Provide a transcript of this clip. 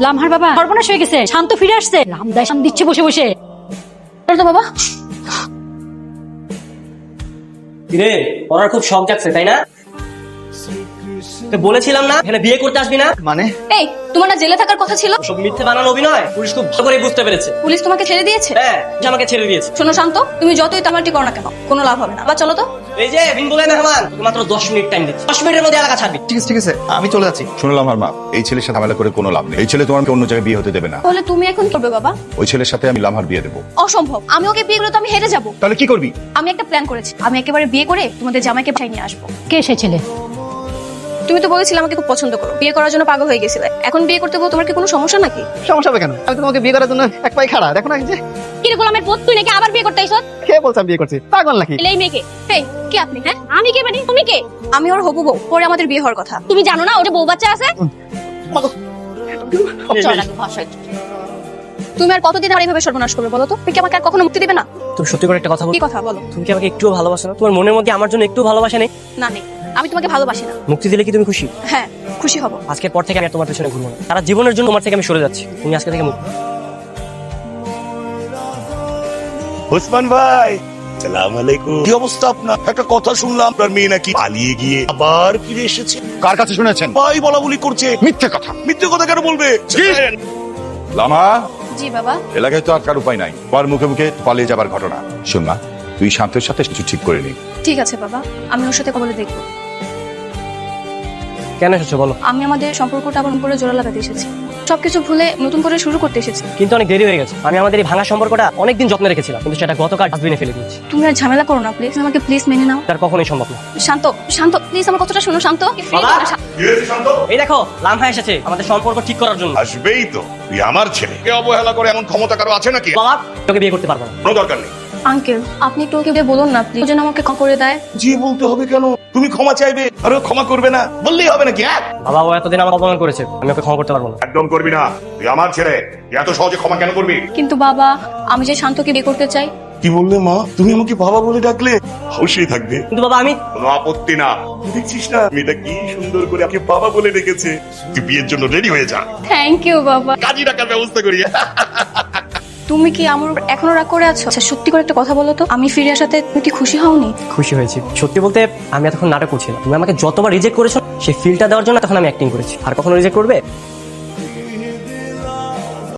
লামহার বাবা সর্বনাশ হয়ে গেছে, শান্ত ফিরে আসছে। রামদায় শান দিচ্ছে বসে বসে। তো বাবা কিরে, ওনার খুব শখ যাচ্ছে তাই না? তো বলেছিলাম না এখানে বিয়ে করতে আসবি না। মানে এই, তোমার না জেলে থাকার কথা ছিল? সব মিথ্যে বানানো অভিনয় পুলিশ খুব ভালো করে বুঝতে পেরেছে। পুলিশ তোমাকে ছেড়ে দিয়েছে? হ্যাঁ, যে আমাকে ছেড়ে দিয়েছে। শোনো শান্ত, তুমি যতই তামাটি করো না কেন, কোনো লাভ হবে না। আবার চলো তো। এই যে বিনবুলে মেহমান, মাত্র 10 মিনিট টাইম দিচ্ছি। 10 মিনিটের মধ্যে এলাকা ছাড়বি। ঠিক আছে আমি চলে যাচ্ছি। শুনলাম আমার মা, এই ছেলের সাথে ঝামেলা করে কোনো লাভ নেই। এই ছেলে তোমাকে অন্য জায়গায় বিয়ে হতে দেবে না। তাহলে তুমি এখন কি করবে বাবা? ওই ছেলের সাথে আমি লামহার বিয়ে দেবো। অসম্ভব, আমি ওকে বিয়ে করে তো আমি হেরে যাব। তাহলে কি করবি? আমি একটা প্ল্যান করেছি, আমি একেবারে বিয়ে করে তোমাদের জামাইকে বাসায় নিয়ে আসবো। কে সে ছেলে? তুমি তো বলেছিলে আমাকে খুব পছন্দ করো, বিয়ে করার জন্য পাগল হয়ে গেছিলে। এখন বিয়ে করতে বল, তোমার কি কোনো সমস্যা নাকি? সমস্যা হবে কেন? আমি তো তোমাকে বিয়ে করার জন্য এক পায়ে খাড়া, দেখো না যে কিরকম আমার বোধ, তুই নাকি আবার বিয়ে করতে আইছ? কে বলছে আমি বিয়ে করছি? পাগল নাকি? এই মেয়েকে, এই কে আপনি? হ্যাঁ, আমি কে? মানে তুমি কে? আমি ওর হবু বউ, পরে আমাদের বিয়ে হওয়ার কথা। তুমি জানো না ওর যে বউ বাচ্চা আছে? তুমি আর কতদিন আমার এইভাবে সর্বনাশ করবে বলো তো? তুমি কি আমাকে আর কখনো মুক্তি দিবে না? তুমি সত্যি করে একটা কথা বল। কি কথা বলো? তুমি কি আমাকে একটুও ভালোবাসো না? তোমার মনের মধ্যে আমার জন্য একটু ভালোবাসা নেই? না নেই, আমি তোমাকে ভালোবাসি না। মুক্তি দিলে কি তুমি খুশি? হ্যাঁ, খুশি হব। আজকের পর থেকে আমি আর তোমার পেছনে ঘুরবো না। সারা জীবনের জন্য তোমার থেকে আমি সরে যাচ্ছি। তুমি আজকে থেকে মুক্ত। ওসমান ভাই, সালাম আলাইকুম। কি অবস্থা আপনার? একটা কথা শুনলাম আপনার মেয়ে নাকি পালিয়ে গিয়ে আবার ফিরে এসেছে। কার কাছে শুনেছেন? ভাই বলা বলি করছে। মিথ্যে কথা। মিথ্যে কথা কেন বলবে? লামা, জি বাবা। এলাকায় তো আর কার উপায় নাই, পর মুখে মুখে পালিয়ে যাবার ঘটনা। শোন মা, তুই শান্তের সাথে কিছু ঠিক করে নি। ঠিক আছে বাবা, আমি ওর সাথে কথা বলে দেখবো। কেন এসেছো বলো? আমি আমাদের সম্পর্কটা আবার উপরে জোড়া লাগাতে এসেছি। সবকিছু ভুলে নতুন করে শুরু করতে এসেছি। কিন্তু অনেক দেরি হয়ে গেছে। আমি আমাদের এই ভাঙা সম্পর্কটা অনেকদিন যত্নে রেখেছিলাম, কিন্তু সেটা গতকাল ডাস্টবিনে ফেলে দিয়েছি। তুমি আর ঝামেলা করো না প্লিজ, আমাকে প্লিজ মেনে নাও। তার কখনোই সম্ভব না। শান্ত, শান্ত প্লিজ আমার কথাটা শোনো। শান্ত, বাবা! এই দেখো, লামহা এসেছে আমাদের সম্পর্ক ঠিক করার জন্য। আসবেই তো, তুই আমার ছেলে কে অবহেলা করে এমন ক্ষমতা কারো আছে নাকি? বাবা, তোকে বিয়ে করতে পারবো না। কোনো দরকার নেই। আঙ্কেল, আপনি একটু ওকে বলুন না প্লিজ, যেন আমাকে ক্ষমা করে দেয়। জি বলতে হবে কেন? তুমি ক্ষমা চাইবে আর ও ক্ষমা করবে না, বললেই হবে নাকি? হ্যাঁ, বাবা, ও এতদিন আমাকে অপমান করেছে, আমি ওকে ক্ষমা করতে পারবো না। একদম করবি না। তুই আমার ছেলে, তুই এত সহজে ক্ষমা কেন করবি? কিন্তু বাবা, আমি যে শান্তকে বিয়ে করতে চাই। কি বললে মা? তুমি আমাকে বাবা বলে ডাকলে? অবশ্যই থাকবে, কিন্তু বাবা, আমি কোনো আপত্তি না। তুই দেখছিস না মেয়েটা কি সুন্দর করে আমাকে বাবা বলে ডেকেছে। তুই বিয়ের জন্য রেডি হয়ে যা, থ্যাংক ইউ বাবা। কাজী টাকার ব্যবস্থা করি। তুমি কি আমার উপর এখনো রাগ করে আছো? আচ্ছা সত্যি করে একটা কথা বলো তো, আমি ফিরে আসাতে তুমি কি খুশি হওনি? খুশি হয়েছি। সত্যি বলতে আমি এতক্ষণ নাটক করছিলাম। তুমি আমাকে যতবার রিজেক্ট করেছো সেই ফিলটা দেওয়ার জন্য তখন আমি অ্যাক্টিং করেছি। আর কখনো রিজেক্ট করবে?